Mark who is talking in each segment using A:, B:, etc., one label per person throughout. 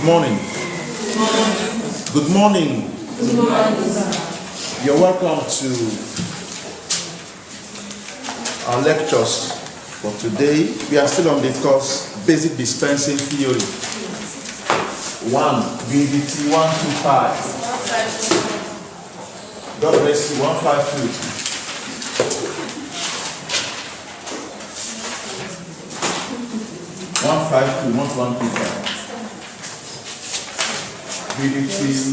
A: Good morning. Good morning.
B: Good morning.
A: You're welcome to our lectures for today. We are still on the course Basic Dispensing Theory. 1, BDT 125. God bless you. 152. 152. BDT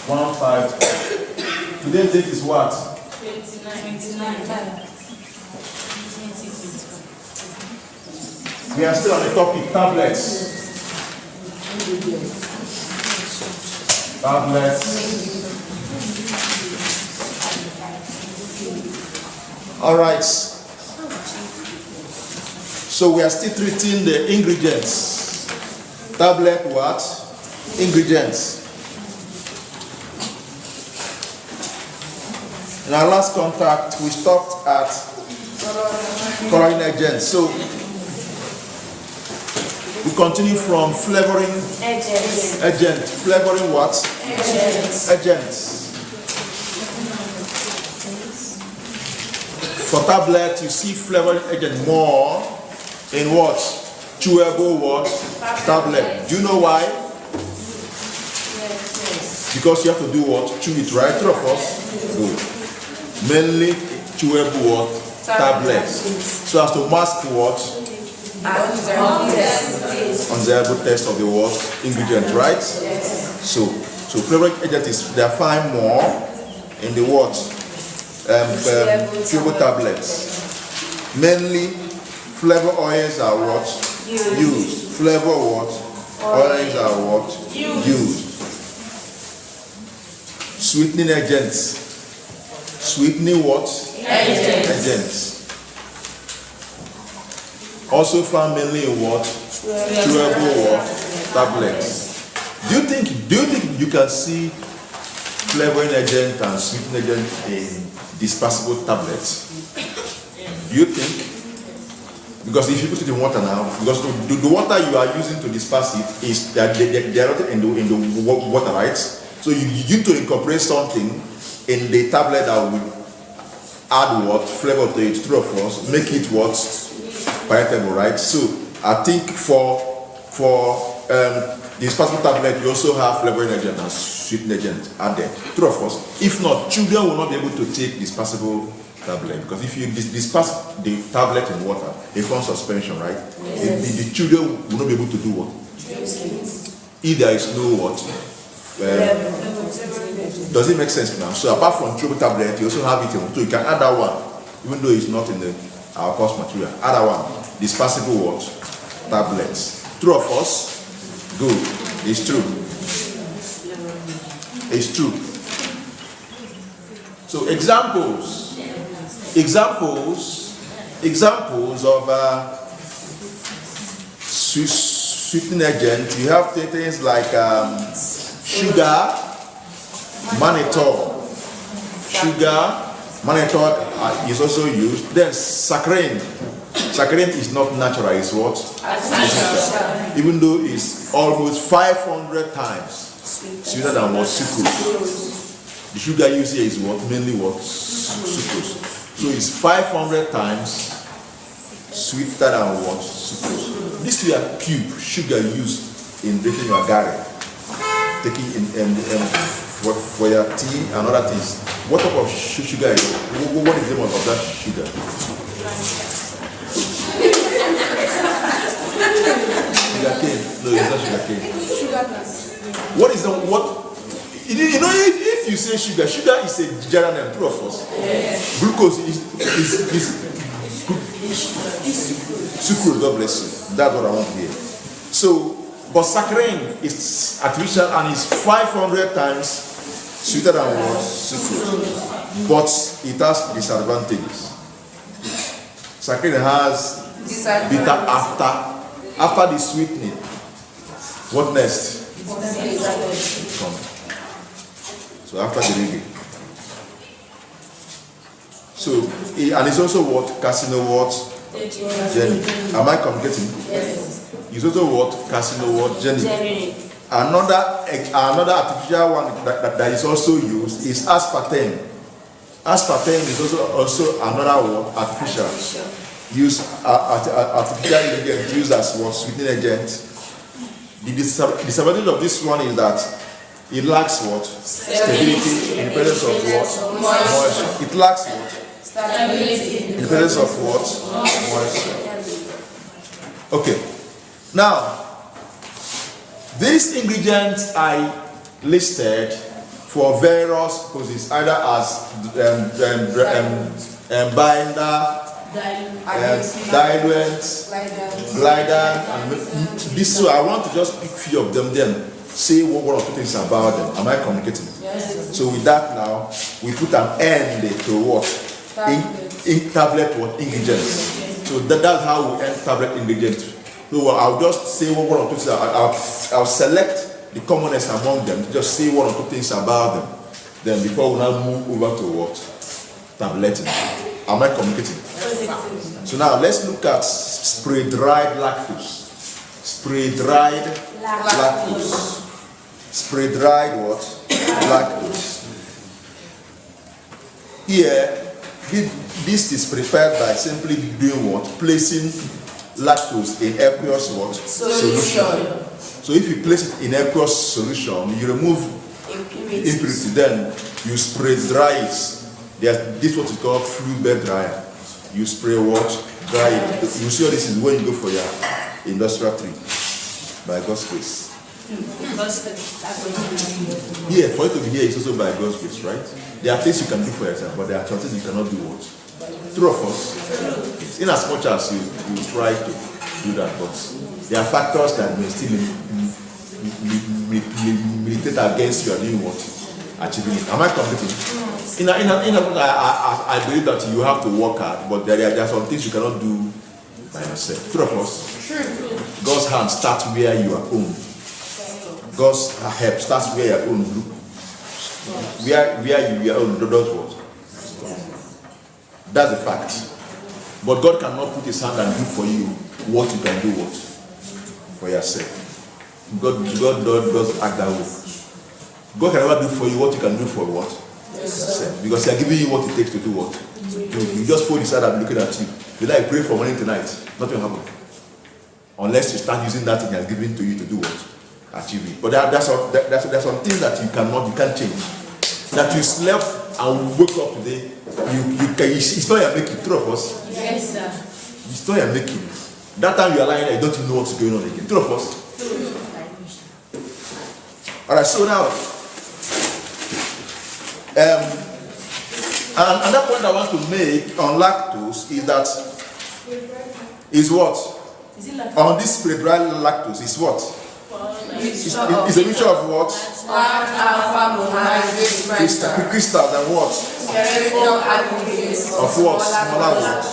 A: 152. Today's date is what?
B: 29.
A: We are still on the topic tablets. All right. So we are still treating the ingredients. Tablet what? Ingredients. In our last contact, we stopped at coloring agents. So we continue from flavoring agent. Flavoring what? Agents. For tablet, you see flavoring agent more in what? Chewable what? Tablet. Do you know why? Because you have to do what? Chew it, right? True of us? Good. Mainly chewable what? Tablets. So as to mask what? Undesirable taste of the what? Ingredient, right? So flavoring agent is they find more in the what? Chewable tablets. Mainly flavor oils are what? Used. Flavor what? Oils are what? Used. Sweetening agents. Sweetening what? Agents. Also found mainly in what? Chewable what? Tablets. Do you think you can see flavoring agent and sweetening agent in dispersible tablets? Do you think? Because if you put it in water now, because the water you are using to disperse it is they are not in the water, right? So you need to incorporate something in the tablet that will add what? Flavor to it, true of course, make it what? Palatable, right? So I think for dispersible tablet, you also have flavoring agent and sweetening agent added, true of course. If not, children will not be able to take dispersible tablet, because if you disperse the tablet in water, it forms suspension, right? Yes. The children will not be able to do what? If there is no what? Does it make sense now? So apart from chewable tablet, you also have it in, so you can add that one, even though it's not in our course material. Add that one, dispersible what? Tablets. True of us? Good. It's true. It's true. So examples of sweetening agent. You have things like sugar, mannitol. Sugar, mannitol is also used. Then saccharine. Saccharine is not natural. It's what? Artificial. Even though it's almost 500 times sweeter than what? Sucrose. The sugar used here is what? Mainly what? Sucrose. So it's 500 times sweeter than what? Sucrose. This is a cube sugar used in drinking your garri, taking in for your tea and other things. What type of sugar is it? What is the name of that sugar? Sugar cane. No, it's not sugar cane. What is the what? You know, if you say sugar is a general name, true of course. Yes. Glucose is sucrose, God bless you. That's what I want to hear. So, but saccharine is artificial and is 500 times sweeter than what? Sucrose. But it has disadvantages. Saccharine has bitter after the sweetening. What next? So after the reggae. So, and it's also what? Casino what? Jenny. Am I communicating?
B: Yes.
A: It's also what? Casino what? Jenny. Another artificial one that is also used is aspartame. Aspartame is also another word, artificial. Use artificial ingredient used as what, sweetening agent. The disadvantage of this one is that it lacks what? Stability in the presence of what? Moisture. It lacks what? Stability in the presence of what? Moisture. Okay. Now, these ingredients I listed for various purposes, either as binder, diluent, glider, and this. So I want to just pick few of them, then say one or two things about them. Am I communicating?
B: Yes.
A: So with that now, we put an end to what? In tablet what? Ingredients. So that's how we end tablet ingredients. So I'll just say one or two things. I'll select the commonest among them. Just say one or two things about them. Then before we now move over to what? Tableting. Am I communicating? So now let's look at spray-dried lactose. Spray-dried lactose. Spray-dried what? Lactose. Here, this is prepared by simply doing what? Placing lactose in aqueous what? Solution. So if you place it in aqueous solution, you remove impurity, then you spray dry it. This is what is called fluid bed dryer. You spray what? Dry it. You see all this is when you go for your industrial tree. By God's grace. Yeah, for it to be here is also by God's grace, right? There are things you can do for yourself, but there are things you cannot do what? True of us. In as much as you try to do that, but there are factors that may still militate against you are doing what? Achieving it. Am I completing? I believe that you have to work hard, but there are some things you cannot do by yourself. True of us. God's hand starts where you are own. God's help starts where your own group. Where you are own does what? That's the fact. But God cannot put his hand and do for you what you can do what? For yourself. God does act that way. God can never do for you what you can do for what? Yourself. Because he is giving you what it takes to do what? You just fold his hand and looking at you. Did I pray for money tonight? Nothing will happen. Unless you start using that thing he has given to you to do what? Achieve it. But there's some things that you can't change. That you slept and woke up today, it's not your making. True of us.
B: Yes, sir.
A: It's not your making. That time you are lying there, you don't even know what's going on again. True of us. Alright, so now another point I want to make on lactose is that what?
B: Is it like
A: On this spray-dried lactose is what? It's a mixture of what? Crystals and what? Of what? Smaller what?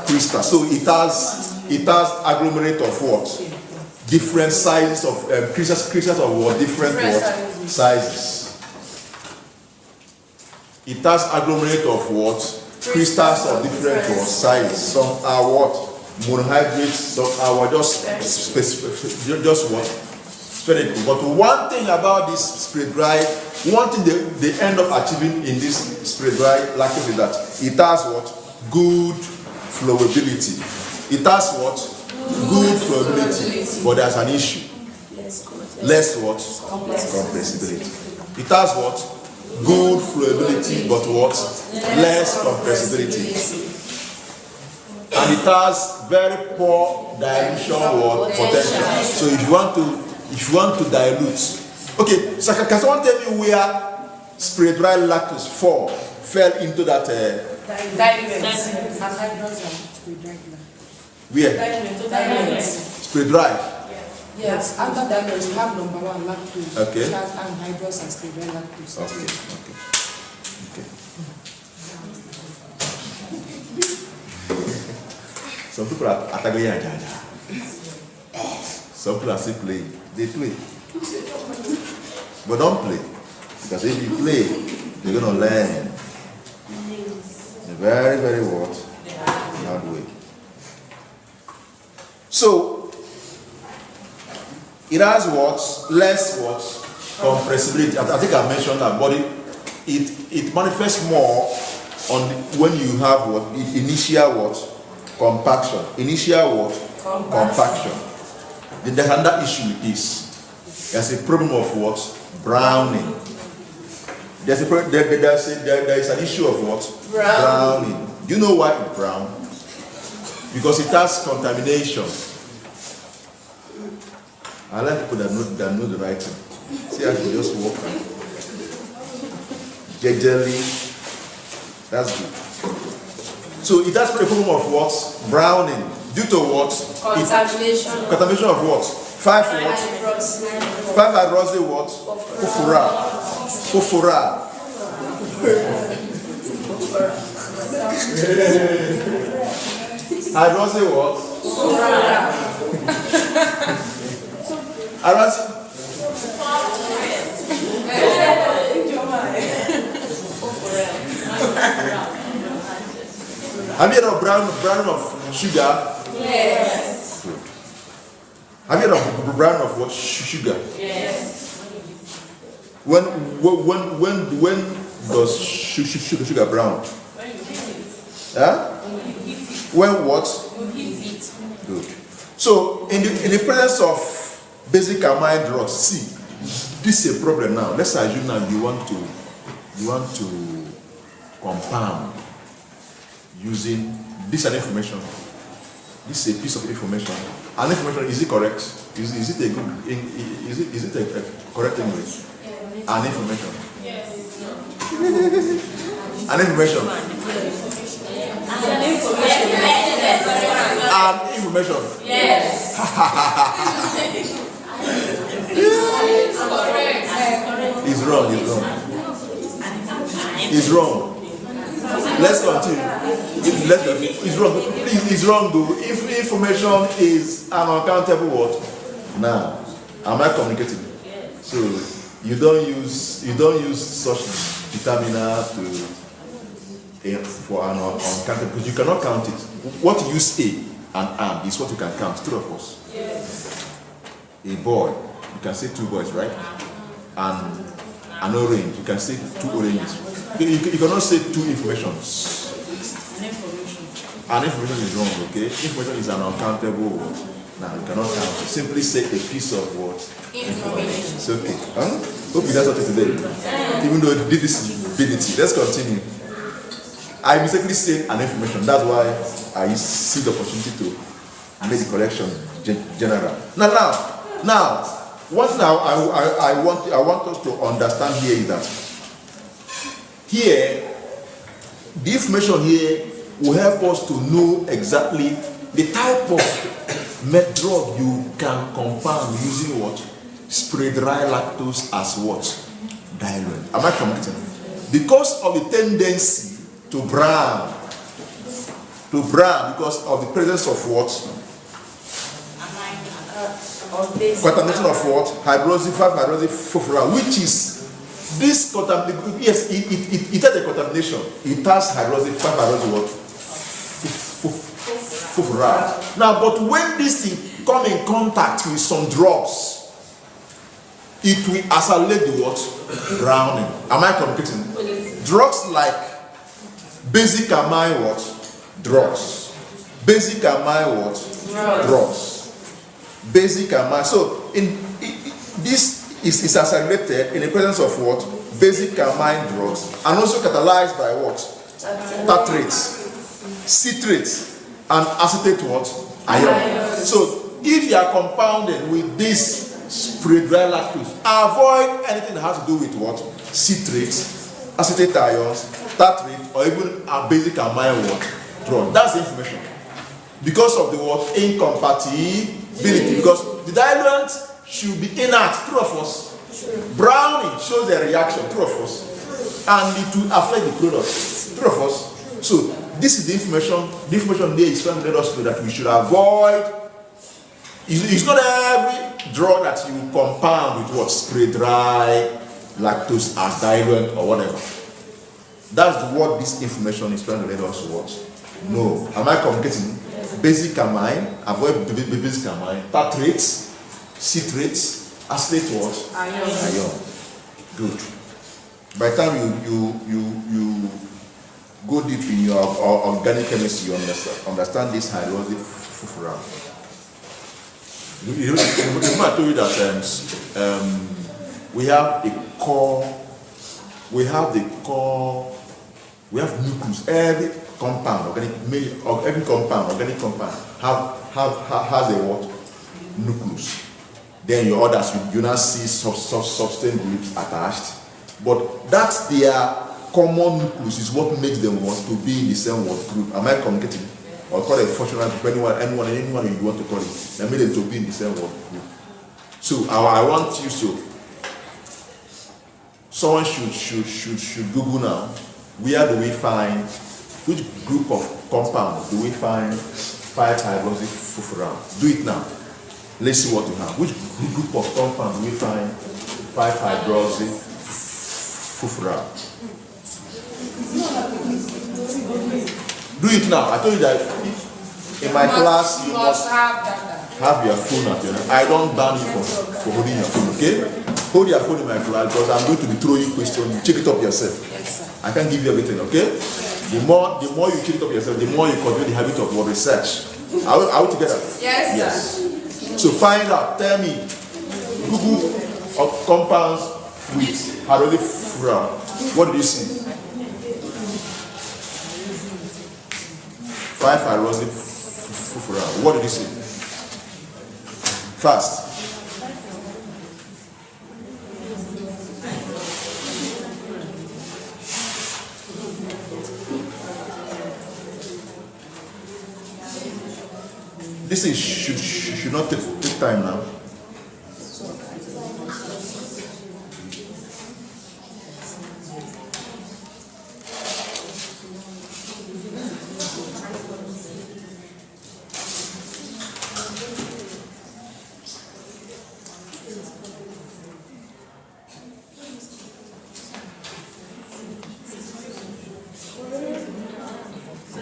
A: Crystals. So it has agglomerate of what? Different sizes of crystals of what? Different what? Sizes. It has agglomerate of what? Crystals of different what? Sizes. Some are what? Monohydrates. Some are just what? But one thing about this spray dry, one thing they end up achieving in this spray dry lactose is that it has what? Good flowability. It has what? Good flowability. But there's an issue. Less what? Compressibility. It has what? Good flowability, but what? Less compressibility. And it has very poor dilution what? Potential. So if you want to dilute, okay, so can someone tell me where spray dry lactose fell into that where? Spray dry.
C: Yes, after that you have number one lactose.
A: Okay.
C: Which has anhydrous and spray dry lactose.
A: Okay. Some people are attacking Jaja. Some people are still playing. They play. But don't play. Because if you play, you're going to learn. In a very, very what? Hard way. So, It has what? Less what? Compressibility. I think I mentioned that, but it manifests more on when you have what? Initial what? Compaction. Initial what? Compaction. Then there's another issue with this. There's a problem of what? Browning. There is an issue of what? Browning. Do you know why it brown? Because it has contamination. I like people that know the right thing. See, I can just walk around. Jelly. That's good. So it has a problem of what? Browning. Due to what?
C: Contamination.
A: Contamination of what? 5 what? 5 hydroxy what? Fufura. Hydroxy what? Hydroxy. Have you heard of browning of sugar?
B: Yes.
A: Good. Have you heard of browning of what? Sugar?
B: Yes.
A: When does sugar brown?
B: When you heat it.
A: Huh?
B: When you heat it.
A: When what?
B: You heat it.
A: Good. So in the presence of basic amine drugs, see, this is a problem now. Let's assume now you want to compound using this an information. This is a piece of information. An information, is it correct? Is it a good? Is it a correct English? An information.
B: Yes.
A: An information. An information.
B: Yes.
A: It's wrong. It's wrong. Let's continue. It's wrong. It's wrong though. If information is an uncountable word, now am I communicating? So you don't use such determiner for an uncountable, because you cannot count it. What you use a and an is what you can count. 2 of us.
B: Yes.
A: A boy, you can say 2 boys, right? And an orange, you can say 2 oranges. You cannot say 2 informations. An information is wrong, okay? Information is an uncountable word. Now you cannot count. Simply say a piece of what? Information. It's okay. Huh? Hope you guys are today. Even though this is ability. Let's continue. I mistakenly say an information. That's why I see the opportunity to make the correction general. Now, one thing I want us to understand here is that here, the information here will help us to know exactly the type of drug you can compound using what? Spray dry lactose as what? Diluent. Am I communicating? Because of the tendency to brown, because of the presence of what? Contamination of what? Hydroxy 5-hydroxy fufura, which is this contamination. Yes, it has a contamination. It has hydroxy 5-hydroxy what? Fufura. Now, but when this thing come in contact with some drugs, it will accelerate the what? Browning. Am I communicating? Drugs like basic amine what? Drugs. Basic amine what? Drugs. Basic amine. So this is accelerated in the presence of what? Basic amine drugs, and also catalyzed by what? Tartrates, citrates, and acetate what? Ion. So if you are compounded with this spray dry lactose, avoid anything that has to do with what? Citrates, acetate ions, tartrate, or even a basic amine what? Drug. That's the information. Because of the what? Incompatibility. Because the diluent should be inert, true of us. Browning shows a reaction, true of us. And it will affect the product, true of us. So this is the information. The information there is trying to let us know that we should avoid. It's not every drug that you compound with what? Spray dry lactose as diluent or whatever. That's what this information is trying to let us watch. No. Am I communicating? Basic amine, avoid basic amine, tartrates, citrate, acetate what? Iron. Good. By the time you go deep in your organic chemistry, you understand this hydrolysis fufura. Remember I told you that we have a core, we have nucleus. Every compound, organic compound has a what? Nucleus. Then your others, you now see substance groups attached. But that's their common nucleus is what makes them want to be in the same group. Am I communicating? Or call it functional group, anyone you want to call it. They made them to be in the same group. So I want you to. Someone should Google now. Where do we find which group of compounds do we find 5-hydroxy fufura? Do it now. Let's see what we have. Which group of compounds do we find 5-hydroxy fufura? Do it now. I told you that in my class you must have your phone at your hand. I don't ban you for holding your phone, okay? Hold your phone in my class because I'm going to be throwing questions. Check it up yourself.
C: Yes, sir.
A: I can't give you everything, okay? The more you check it up yourself, the more you cultivate the habit of research. Are we together?
C: Yes, sir.
A: So find out. Tell me. Google of compounds with hydrolytic fufura. What did you see? 5-hydroxy fufura. What did you see? Fast. This is should not take time now.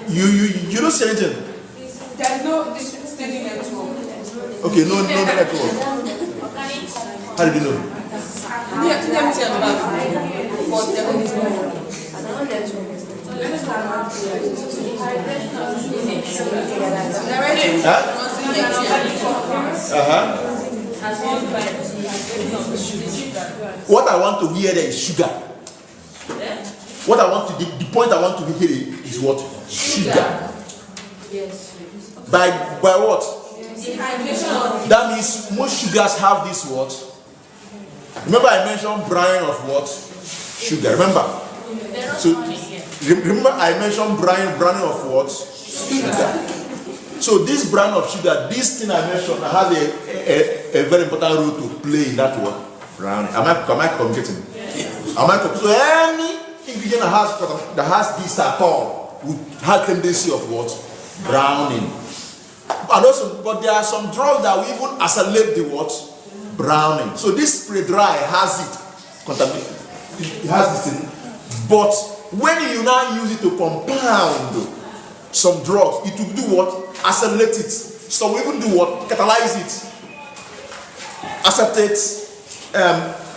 A: You don't say anything.
C: There's no steady network.
A: Okay, no network. How did you know?
C: Let me tell you about it. But there is no
A: What I want to hear there is sugar. What I want to the point I want to hear is what? Sugar.
B: Yes.
A: By what?
B: Dehydration.
A: That means most sugars have this what? Remember I mentioned brine of what? Sugar. Remember? So remember I mentioned brine of what? Sugar. So this brine of sugar, this thing I mentioned has a very important role to play in that what? Browning. Am I communicating? Yes. Am I communicating? So any ingredient that has this at all would have tendency of what? Browning. And also, but there are some drugs that will even accelerate the what? Browning. So this spray dry has it. It has this thing. But when you now use it to compound some drugs, it will do what? Accelerate it. So we even do what? Catalyze it. Acetate,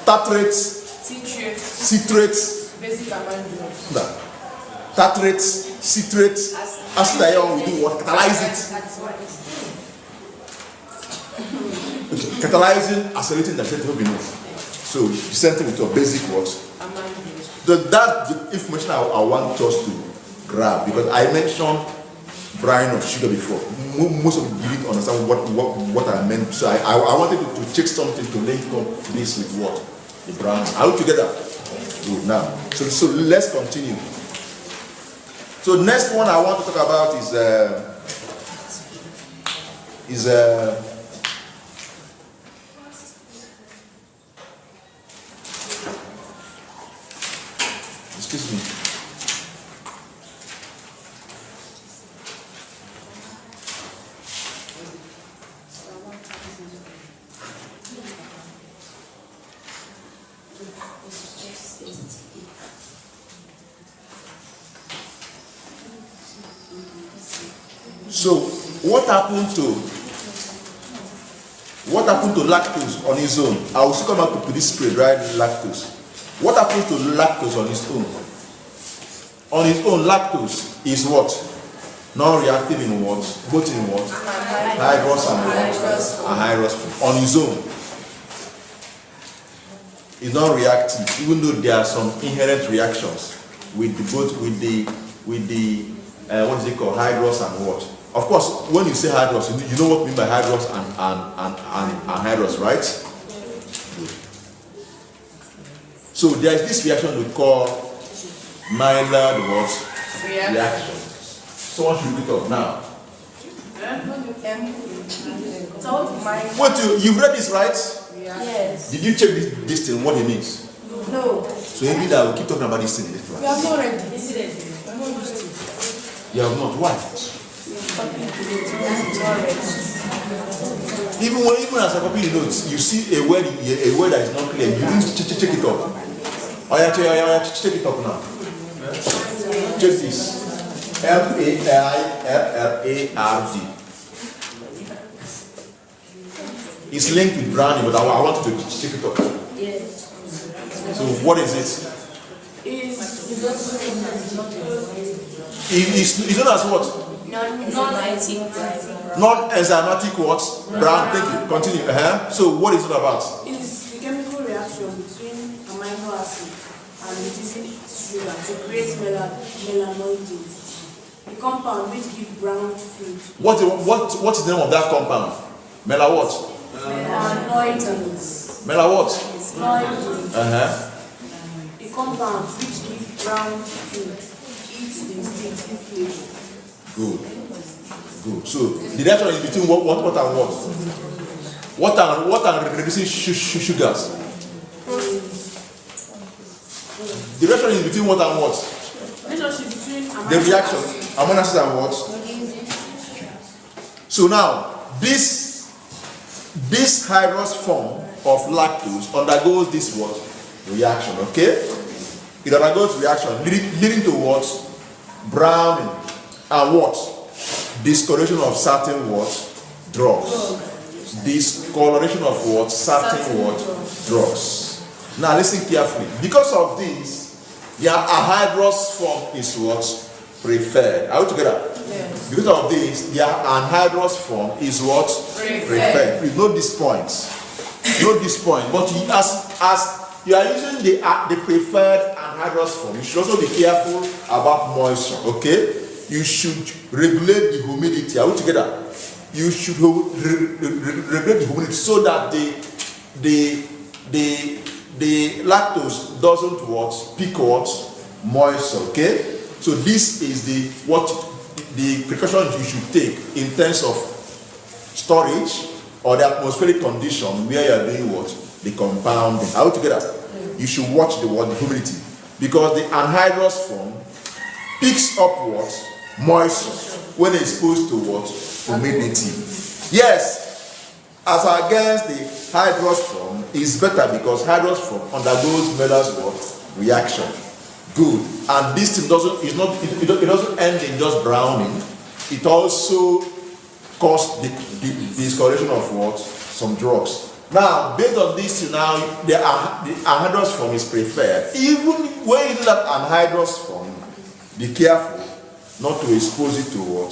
A: tartrate, citrate,
C: basic amino acids.
A: Tartrate, citrate, acetate ion will do what? Catalyze it. Okay. Catalyzing, accelerating, the will be enough. So the same thing with your basic words. So that's the information I want us to grab, because I mentioned brine of sugar before. Most of you didn't understand what I meant. So I wanted to check something to link up this with what? The brine. Are we together? Good. Now, so let's continue. So next one I want to talk about is excuse me. So what happened happened to lactose on its own? I will still come back to this spread, right? Lactose. What happens to lactose on its own? On its own, lactose is what? Non-reactive in what? Both in what? Hydrous and what? Anhydrous form. On its own, it's not reactive, even though there are some inherent reactions with the both with the what is it called? Hydrous and what? Of course, when you say hydrous, you know what we mean by hydrous and anhydrous, right? Good. So there is this reaction we call Maillard what? Reaction. Someone should look it up now. Wait, you've read this, right?
B: Yes.
A: Did you check this thing, what it means?
B: No.
A: So maybe that we'll keep talking about this thing in this
C: We
A: class.
C: have not read it.
A: You have not. Why? Even as I copy the notes, you see a word that is not clear, you need to check it up. Oh yeah, check it up now. Check this. Maillard. It's linked with browning, but I want you to check it up.
B: Yes.
A: So what is it? It's known as what? Non-enzymatic what? Brown. Thank you. Continue. So what is it about?
D: It's the chemical reaction between amino acid and reducing sugar to create melanoids. The compound which gives brown food.
A: What is the name of that compound? Mela what?
D: Melanoids.
A: Mela what?
D: Melanoids.
A: The
D: compound which gives brown food. Eats distinctive flavor.
A: Good. So the reaction is between what and what? What and reducing sugars? The reaction is between what and what?
D: Relationship between
A: The reaction. Amino acid and what? So now this hydrous form of lactose undergoes this what? Reaction, okay? It undergoes reaction leading to what? Browning and what? Discoloration of certain what? Drugs. Discoloration of what? Certain what? Drugs. Now listen carefully. Because of this, the anhydrous form is what? Preferred. Are we together?
C: Yes.
A: Because of this, the anhydrous form is what? Preferred. Please note this point. Note this point. But as you are using the preferred anhydrous form, you should also be careful about moisture. Okay? You should regulate the humidity. Are we together? You should regulate the humidity so that the lactose doesn't what? Peak what? Moisture. Okay? So this is the precautions you should take in terms of storage or the atmospheric condition where you are doing what? The compounding. Are we together? You should watch the humidity, because the anhydrous form picks up what? Moisture when exposed to what? Humidity. Yes, as against the hydrous form is better because hydrous form undergoes Maillard's what? Reaction. Good. And this thing doesn't end in just browning. It also causes the discoloration of what? Some drugs. Now, based on this, now the anhydrous form is preferred. Even when you do that anhydrous form, be careful not to expose it to what?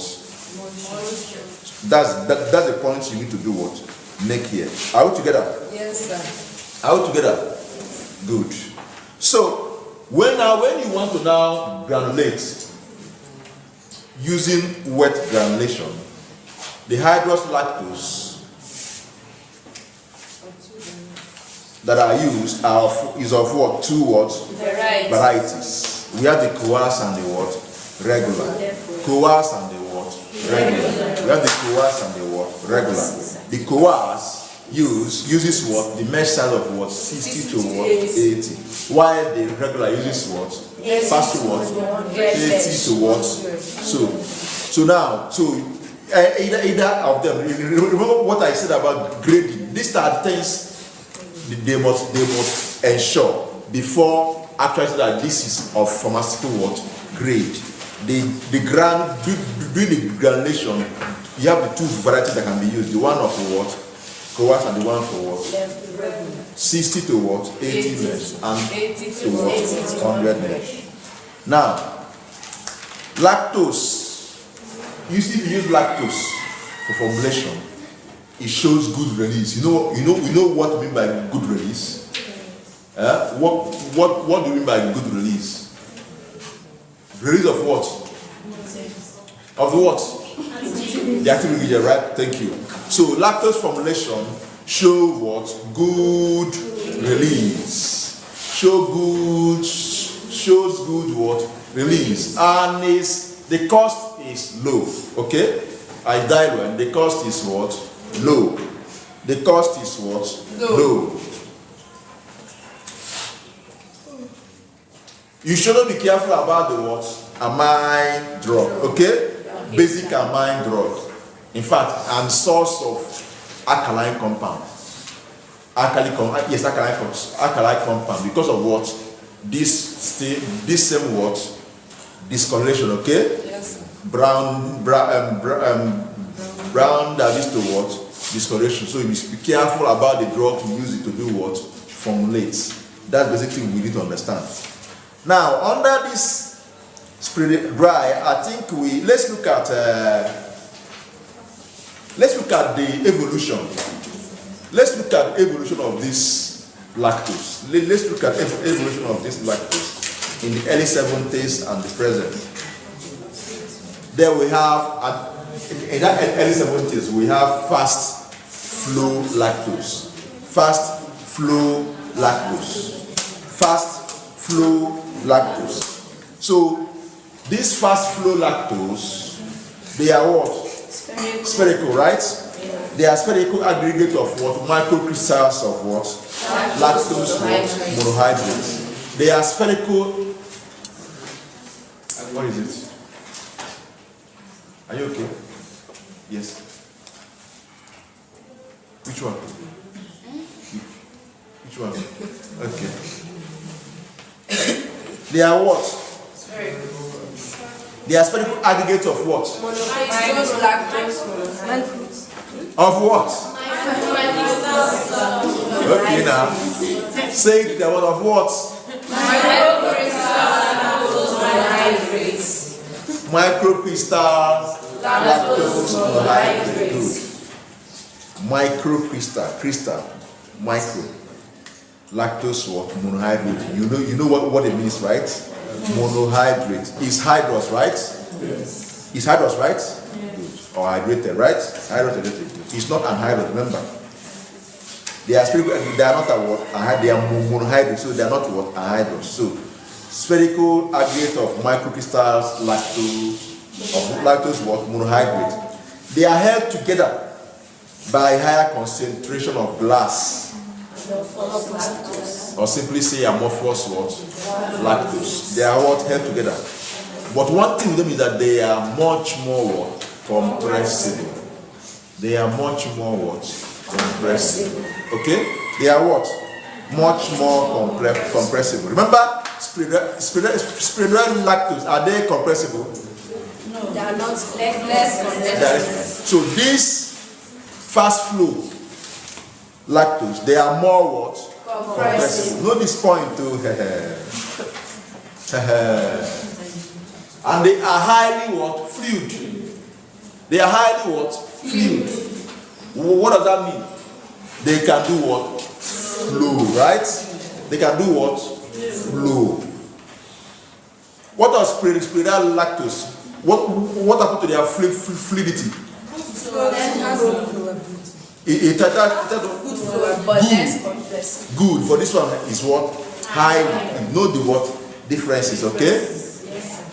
A: That's the point you need to do what? Make here. Are we together?
C: Yes, sir.
A: Are we together? Good. So when you want to now granulate using wet granulation, the hydrous lactose that are used is of what? Two what? Varieties. We have the coarse and the what? Regular. Coarse and the what? Regular. We have the coarse and the what? Regular. The coarse uses what? The mesh size of what? 60 to what? 80. While the regular uses what? Fast to what? 80 to what? So now, either of them. Remember what I said about grading. These are things they must ensure before actually say that this is of pharmaceutical what? Grade. During the granulation, you have the two varieties that can be used. The one of what? Coax are the one for what? 60 to what? 80 mesh. And
C: 80
A: to what? 100 mesh. Now, lactose. You see, if you use lactose for formulation, it shows good release. You know what you mean by good release? What do you mean by good release? Release of what? Of the what? The active ingredient, right? Thank you. So lactose formulation show what? Good release. Shows good what? Release. And the cost is low. Okay? I diluent. The cost is what? Low. The cost is what? Low. You shouldn't be careful about the what? Amine drug. Okay? Basic amine drug. In fact, and source of alkaline compound. Alkaline compound. Because of what? This same what? Discoloration. Okay?
C: Yes.
A: Brown that leads to what? Discoloration. So you must be careful about the drug you use it to do what? Formulate. That's basically what we need to understand. Now, under this spray dry, I think let's look at the evolution. Let's look at the evolution of this lactose. Let's look at the evolution of this lactose in the early 70s and the present. There we have, in that early 70s, we have fast flow lactose. Fast flow lactose. Fast flow lactose. So, this fast flow lactose, they are what? Spherical, right? They are spherical aggregate of what? Microcrystals of what? Lactose monohydrate. They are spherical. What is it? Are you okay? Yes. Which one? Which one? Okay. They are what? They are spherical aggregates of what? Of what? Okay, now. Say the word of what? Microcrystal lactose monohydrate. Good. Crystal, micro. Lactose what? Monohydrate. You know what it means, right? Monohydrate. Is hydrous, right? Yes. Is hydrous, right? Yes. Or hydrated, right? Hydrated. It's not anhydrous, remember. They are spherical, they are not a what? They are monohydrate, so they are not what? Anhydrous. So spherical aggregate of microcrystals, lactose what? Monohydrate. They are held together by higher concentration of glass. Or simply say amorphous what? Lactose. They are what? Held together. But one thing with them is that they are much more what? Compressible. They are much more what? Compressible. Okay? They are what? Much more compressible. Remember, spread lactose, are they compressible?
B: No, they are not less compressible.
A: So this fast flow lactose, they are more what? Compressible. Know this point too. And they are highly what? Fluid. They are highly what? Fluid. What does that mean? They can do what? Flow, right? They can do what? Flow. What does spreadal lactose? What happened to their fluidity? Good. For this one is what? High. You know the what? Differences, okay?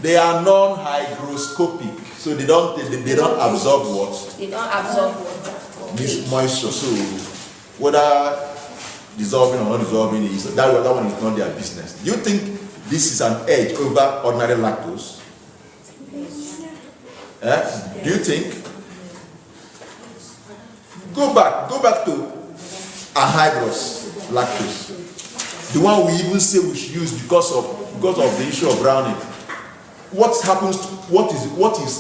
A: They are non-hygroscopic, so they don't absorb what?
B: They don't absorb water.
A: Moisture. So whether dissolving or not dissolving is that one is not their business. Do you think this is an edge over ordinary lactose? Do you think? Go back to anhydrous lactose. The one we even say we should use because of the issue of browning. What is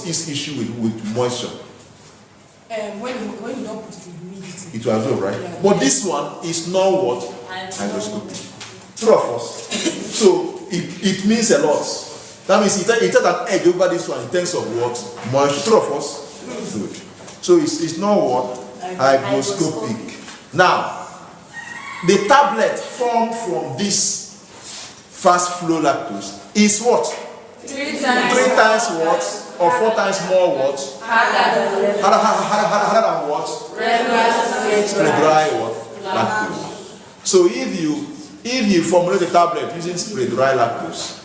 A: his issue with moisture?
C: when you don't put it in humidity.
A: It will absorb, right?
C: Yeah.
A: But this one is not what? Hygroscopic. True of us. So it means a lot. That means it has an edge over this one in terms of what? Moisture. True of us? Good. So it's not what? Hygroscopic. Now, the tablet formed from this fast flow lactose is what?
B: 3
A: 3 times what? Or 4 times more what? Harder than what? Spray dry what? Lactose. So if you formulate a tablet using spray dry lactose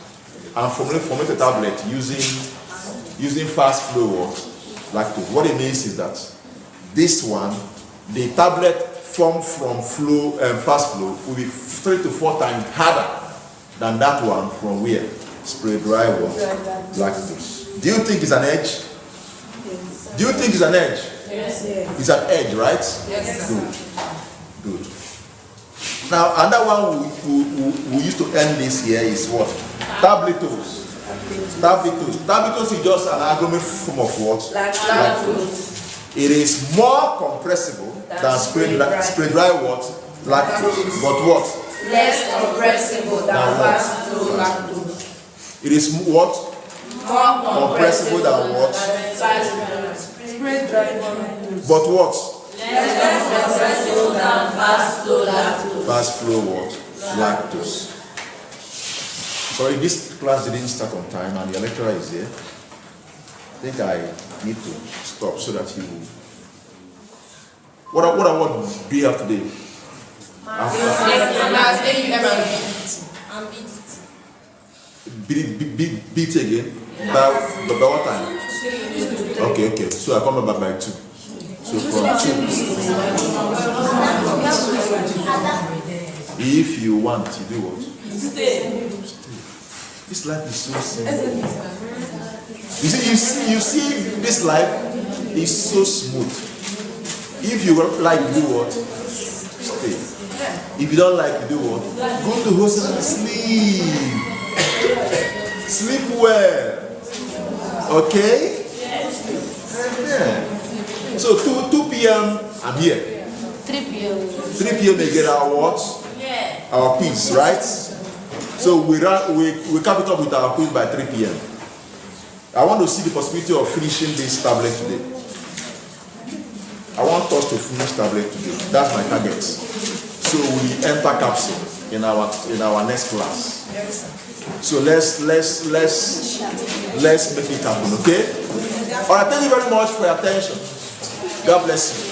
A: and formulate a tablet using fast flow what? Lactose, what it means is that this one, the tablet formed from fast flow will be 3 to 4 times harder than that one from where? Spray dry what? Lactose. Do you think it's an edge?
D: Yes.
A: Do you think it's an edge?
B: Yes.
A: It's an edge, right?
B: Yes.
A: Good. Now, another one we used to end this year is what? Tabletose. Tabletose is just an aggregate form of what? Lactose. It is more compressible than spray dry what? Lactose. But what?
B: Less compressible than fast flow lactose.
A: It is what?
B: More
A: Compressible than what?
C: Spray dry lactose.
A: But what?
B: Less compressible than fast flow lactose.
A: Fast flow what? Lactose. Sorry, this class didn't start on time and the lecturer is here. I think I need to stop so that you will. What do you have today? Beat again. By what time? Okay. So I come back by 2. So from 2. If you want, you do what?
B: Stay.
A: This life is so simple. You see, this life is so smooth. If you like, you do what? Stay. If you don't like, you do what? Go to hostel and sleep. Sleep well. Okay? Yeah. So 2 p.m. I'm here.
B: 3 p.m.
A: 3 p.m. we get our what?
B: Yeah.
A: Our quiz, right? So we cap it up with our quiz by 3 p.m. I want to see the possibility of finishing this tablet today. I want us to finish tablet today. That's my target. So we enter capsule in our next class. So let's make it happen, okay? All right, thank you very much for your attention. God bless you.